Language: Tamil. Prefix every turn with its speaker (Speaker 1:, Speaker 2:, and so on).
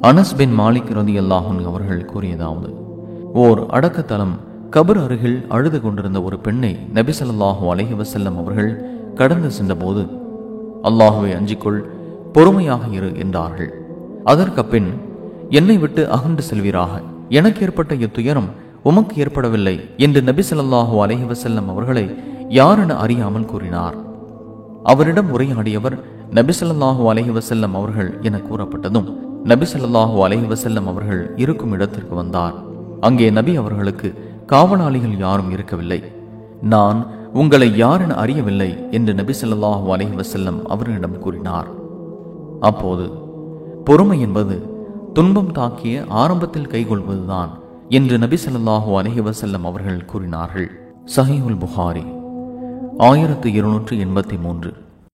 Speaker 1: அனஸ் பின் மாலிக் ரலியல்லாஹு அன்ஹு அவர்கள் கூறியதாவது, ஓர் அடக்கத்தலம் கபர் அருகில் அழுது கொண்டிருந்த ஒரு பெண்ணை நபி ஸல்லல்லாஹு அலைஹி வஸல்லம் அவர்கள் கடந்து சென்றபோது, அல்லாஹுவை அஞ்சிக்கொள், பொறுமையாக இரு என்றார்கள். அதற்கு பெண், என்னை விட்டு அகன்று செல்வீராக, எனக்கு ஏற்பட்ட இத்துயரம் உமக்கு ஏற்படவில்லை என்று நபி ஸல்லல்லாஹு அலைஹி வஸல்லம் அவர்களை யாரென அறியாமல் கூறினார். அவரிடம் உரையாடியவர் நபி ஸல்லல்லாஹு அலைஹி வஸல்லம் அவர்கள் என கூறப்பட்டதும் நபி ஸல்லல்லாஹு அலைஹி வஸல்லம் அவர்கள் இருக்கும் இடத்திற்கு வந்தார். அங்கே நபி அவர்களுக்கு காவலாளிகள் யாரும் இருக்கவில்லை. நான் உங்களை யார் என அறியவில்லை என்று நபி ஸல்லல்லாஹு அலைஹி வஸல்லம் அவர்களிடம் கூறினார். அப்போது பொறுமை என்பது துன்பம் தாக்கிய ஆரம்பத்தில் கைகொள்வதுதான் என்று நபி ஸல்லல்லாஹு அலைஹி வஸல்லம் அவர்கள் கூறினார்கள். சஹீஹுல் புகாரி 1283.